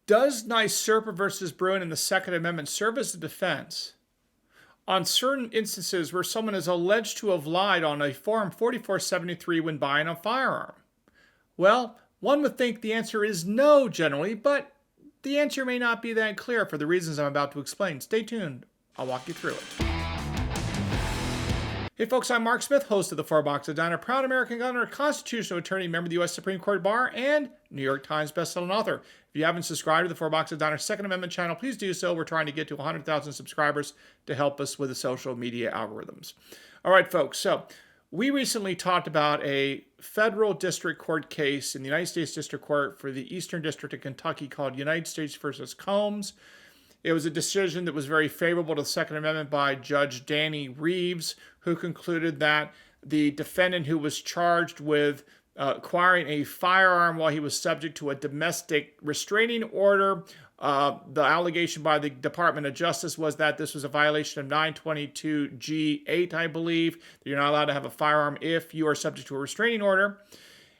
Does NYSERPA versus Bruen in the Second Amendment serve as a defense on certain instances where someone is alleged to have lied on a Form 4473 when buying a firearm? Well, one would think the answer is no generally, but the answer may not be that clear for the reasons I'm about to explain. Stay tuned. I'll walk you through it. Hey folks, I'm Mark Smith, host of the Four Boxes Diner, proud American gunner, constitutional attorney, member of the U.S. Supreme Court Bar, and New York Times bestselling author. If you haven't subscribed to the Four Boxes Diner Second Amendment channel, please do so. We're trying to get to 100,000 subscribers to help us with the social media algorithms. All right, folks, so we recently talked about a federal district court case in the United States District Court for the Eastern District of Kentucky called United States versus Combs. It was a decision that was very favorable to the Second Amendment by Judge Danny Reeves, who concluded that the defendant who was charged with acquiring a firearm while he was subject to a domestic restraining order, the allegation by the Department of Justice was that this was a violation of 922G8, I believe, that you're not allowed to have a firearm if you are subject to a restraining order.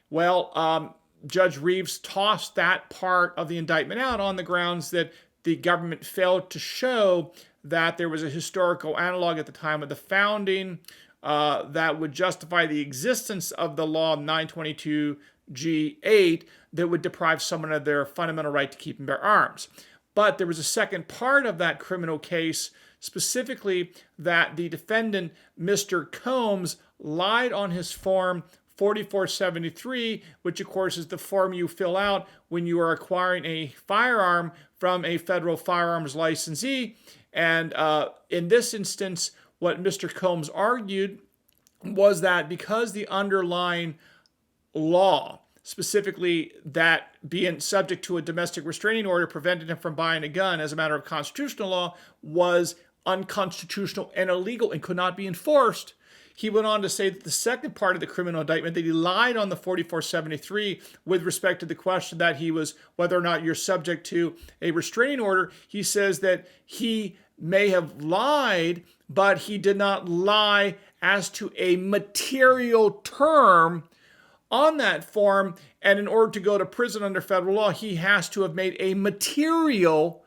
Well, Judge Reeves tossed that part of the indictment out on the grounds that the government failed to show that there was a historical analog at the time of the founding that would justify the existence of the law 922G8 that would deprive someone of their fundamental right to keep and bear arms. But there was a second part of that criminal case, specifically that the defendant, Mr. Combs, lied on his Form 4473, which of course is the form you fill out when you are acquiring a firearm from a federal firearms licensee. And in this instance, what Mr. Combs argued was that because the underlying law, specifically that being subject to a domestic restraining order prevented him from buying a gun as a matter of constitutional law, was unconstitutional and illegal and could not be enforced, he went on to say that the second part of the criminal indictment, that he lied on the 4473 with respect to the question that he was, whether or not you're subject to a restraining order. He says that he may have lied, but he did not lie as to a material term on that form. And in order to go to prison under federal law, he has to have made a material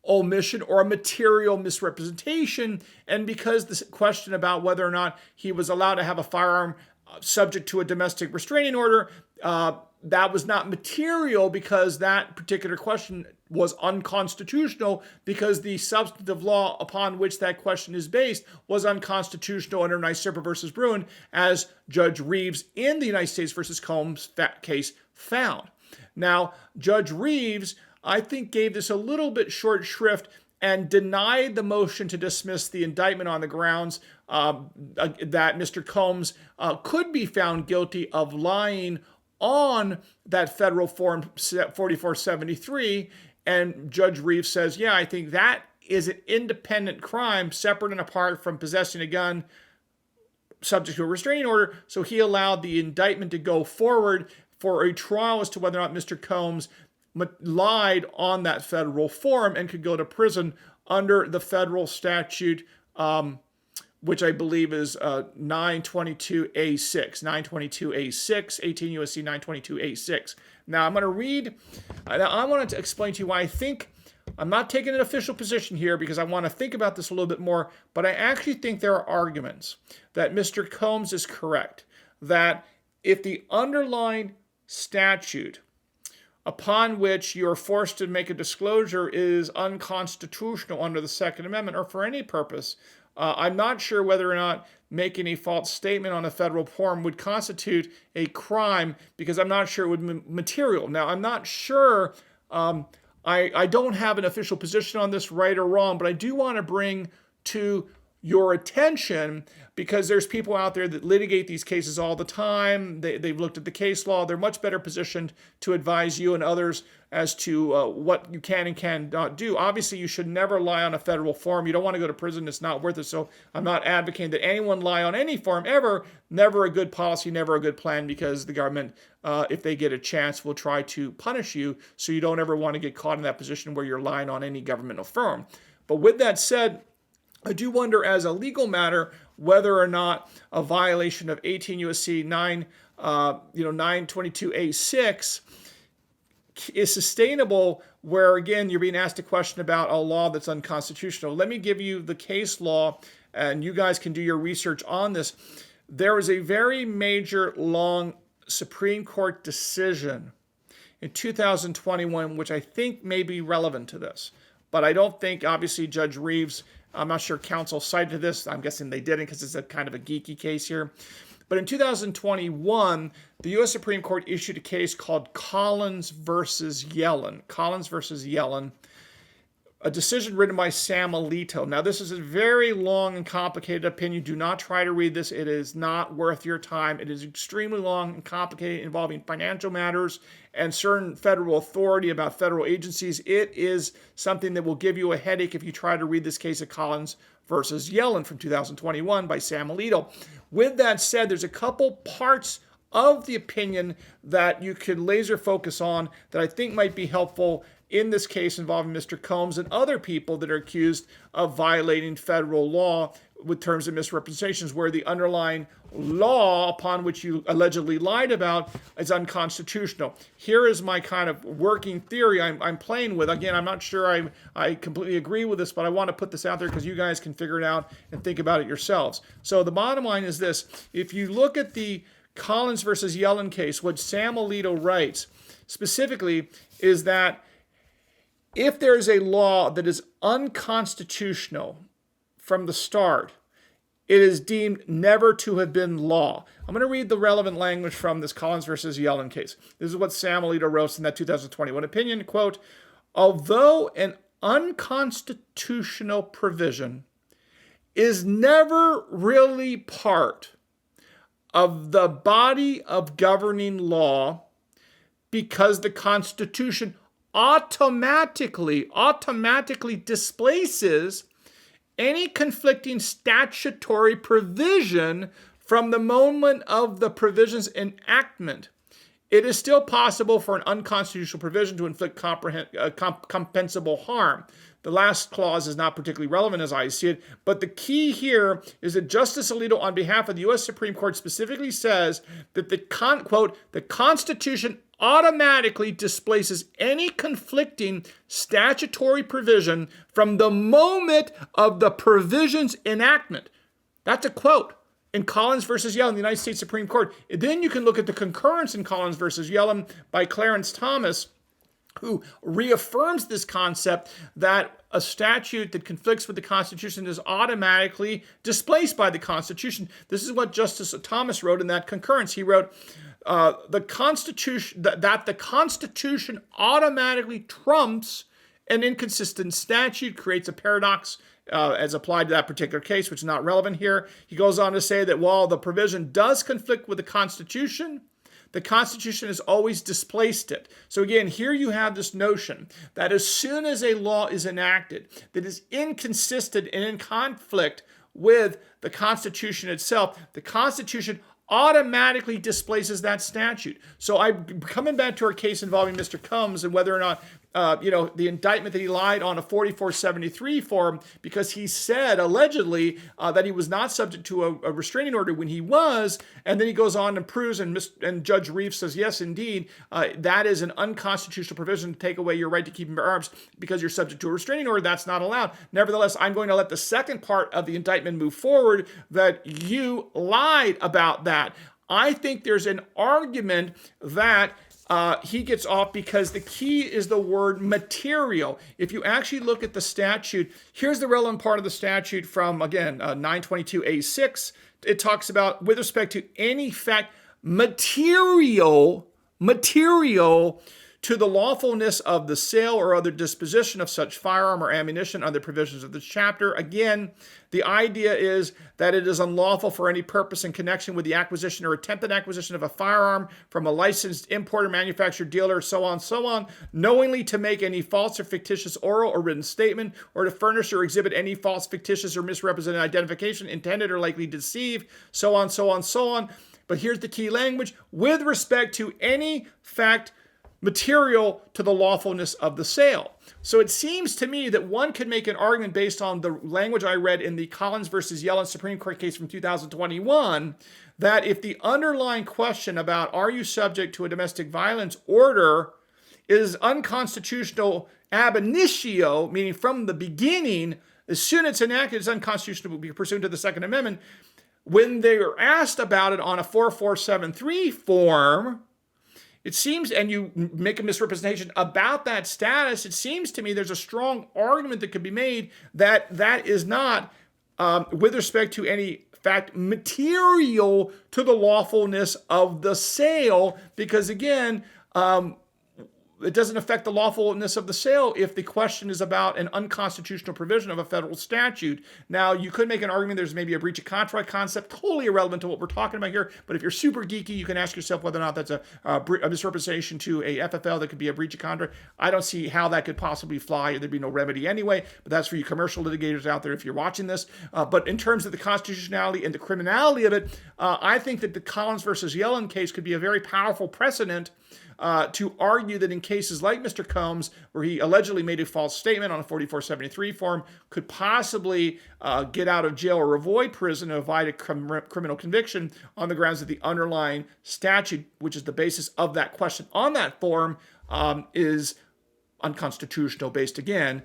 omission or a material misrepresentation. And because the question about whether or not he was allowed to have a firearm subject to a domestic restraining order, that was not material because that particular question was unconstitutional, because the substantive law upon which that question is based was unconstitutional under NYSERPA versus Bruen, as Judge Reeves in the United States versus Combs case found. Now, Judge Reeves, I think, gave this a little bit short shrift and denied the motion to dismiss the indictment on the grounds that Mr. Combs could be found guilty of lying on that federal Form 4473. And Judge Reeves says, yeah, I think that is an independent crime separate and apart from possessing a gun subject to a restraining order. So he allowed the indictment to go forward for a trial as to whether or not Mr. Combs lied on that federal form and could go to prison under the federal statute, which I believe is 922A6, 18 U.S.C. 922A6. Now, I'm going to read, I wanted to explain to you why I think, I'm not taking an official position here because I want to think about this a little bit more, but I actually think there are arguments that Mr. Combs is correct, that if the underlying statute upon which you're forced to make a disclosure is unconstitutional under the Second Amendment or for any purpose, I'm not sure whether or not making a false statement on a federal form would constitute a crime, because I'm not sure it would be material. Now, I'm not sure, I don't have an official position on this, right or wrong, but I do want to bring to your attention, because there's people out there that litigate these cases all the time. They've looked at the case law. They're much better positioned to advise you and others as to what you can and cannot do. Obviously, you should never lie on a federal form. You don't want to go to prison. It's not worth it. So I'm not advocating that anyone lie on any form ever. Never a good policy, never a good plan, because the government, if they get a chance, will try to punish you. So you don't ever want to get caught in that position where you're lying on any governmental firm. But with that said, I do wonder, as a legal matter, whether or not a violation of 18 U.S.C. 922A6 is sustainable where, again, you're being asked a question about a law that's unconstitutional. Let me give you the case law, and you guys can do your research on this. There was a very major, long Supreme Court decision in 2021, which I think may be relevant to this. But I don't think, obviously, Judge Reeves, I'm not sure counsel cited this. I'm guessing they didn't because it's a kind of a geeky case here. But in 2021, the U.S. Supreme Court issued a case called Collins versus Yellen. Collins versus Yellen, a decision written by Sam Alito. Now, this is a very long and complicated opinion. Do not try to read this. It is not worth your time. It is extremely long and complicated, involving financial matters and certain federal authority about federal agencies. It is something that will give you a headache if you try to read this case of Collins versus Yellen from 2021 by Sam Alito. With that said, there's a couple parts of the opinion that you can laser focus on that I think might be helpful in this case involving Mr. Combs and other people that are accused of violating federal law with terms of misrepresentations, where the underlying law upon which you allegedly lied about is unconstitutional. Here is my kind of working theory I'm playing with. Again, I'm not sure I completely agree with this, but I want to put this out there because you guys can figure it out and think about it yourselves. So the bottom line is this. If you look at the Collins versus Yellen case, what Sam Alito writes specifically is that if there is a law that is unconstitutional from the start, it is deemed never to have been law. I'm going to read the relevant language from this Collins versus Yellen case. This is what Sam Alito wrote in that 2021 opinion, quote, although an unconstitutional provision is never really part of the body of governing law because the Constitution automatically displaces any conflicting statutory provision from the moment of the provision's enactment, it is still possible for an unconstitutional provision to inflict compensable harm. The last clause is not particularly relevant as I see it, but the key here is that Justice Alito, on behalf of the U.S. Supreme Court, specifically says that quote, the Constitution automatically displaces any conflicting statutory provision from the moment of the provision's enactment. That's a quote in Collins versus Yellen, the United States Supreme Court. And then you can look at the concurrence in Collins versus Yellen by Clarence Thomas, who reaffirms this concept that a statute that conflicts with the Constitution is automatically displaced by the Constitution. This is what Justice Thomas wrote in that concurrence. He wrote, the Constitution automatically trumps an inconsistent statute, creates a paradox as applied to that particular case, which is not relevant here. He goes on to say that while the provision does conflict with the Constitution has always displaced it. So again, here you have this notion that as soon as a law is enacted that is inconsistent and in conflict with the Constitution itself, the Constitution automatically displaces that statute. So I'm coming back to our case involving Mr. Combs and whether or not the indictment that he lied on a 4473 form because he said allegedly that he was not subject to a restraining order when he was, and then he goes on and proves, and Judge Reeves says, yes, indeed, that is an unconstitutional provision to take away your right to keep and bear arms because you're subject to a restraining order. That's not allowed. Nevertheless, I'm going to let the second part of the indictment move forward that you lied about that. I think there's an argument that he gets off because the key is the word material. If you actually look at the statute, here's the relevant part of the statute from, again, 922A6. It talks about, with respect to any fact, material to the lawfulness of the sale or other disposition of such firearm or ammunition under provisions of this chapter. Again, the idea is that it is unlawful for any purpose in connection with the acquisition or attempted acquisition of a firearm from a licensed importer, manufacturer, dealer, so on, knowingly to make any false or fictitious oral or written statement, or to furnish or exhibit any false, fictitious, or misrepresented identification intended or likely to deceive, so on. But here's the key language: with respect to any fact material to the lawfulness of the sale. So it seems to me that one could make an argument based on the language I read in the Collins versus Yellen Supreme Court case from 2021 that if the underlying question about are you subject to a domestic violence order is unconstitutional ab initio, meaning from the beginning. As soon as it's enacted, it's unconstitutional pursuant to the Second Amendment. When they are asked about it on a 4473 form, it seems, and you make a misrepresentation about that status, it seems to me there's a strong argument that could be made that that is not, with respect to any fact, material to the lawfulness of the sale, because again, it doesn't affect the lawfulness of the sale if the question is about an unconstitutional provision of a federal statute. Now, you could make an argument there's maybe a breach of contract concept, totally irrelevant to what we're talking about here, but if you're super geeky, you can ask yourself whether or not that's a misrepresentation to a FFL that could be a breach of contract. I don't see how that could possibly fly. There'd be no remedy anyway, but that's for you commercial litigators out there if you're watching this. But in terms of the constitutionality and the criminality of it, I think that the Collins versus Yellen case could be a very powerful precedent to argue that in cases like Mr. Combs, where he allegedly made a false statement on a 4473 form, could possibly get out of jail or avoid prison and avoid a criminal conviction on the grounds that the underlying statute, which is the basis of that question on that form, is unconstitutional based, again,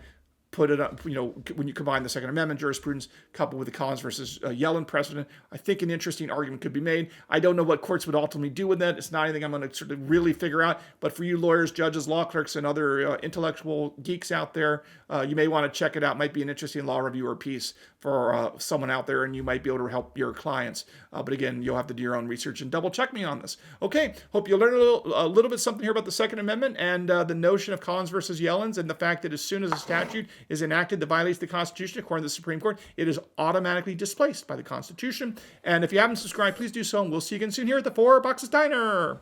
put it up, when you combine the Second Amendment jurisprudence coupled with the Collins versus Yellen precedent, I think an interesting argument could be made. I don't know what courts would ultimately do with that. It's not anything I'm going to sort of really figure out. But for you lawyers, judges, law clerks, and other intellectual geeks out there, you may want to check it out. Might be an interesting law reviewer piece for someone out there, and you might be able to help your clients. But again, you'll have to do your own research and double check me on this. Okay, hope you learned a little bit something here about the Second Amendment and the notion of Collins versus Yellen's, and the fact that as soon as a statute is enacted that violates the Constitution, according to the Supreme Court, it is automatically displaced by the Constitution. And if you haven't subscribed, please do so, and we'll see you again soon here at the Four Boxes Diner.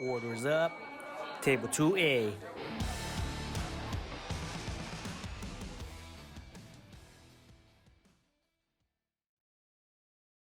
Orders up. Table 2A.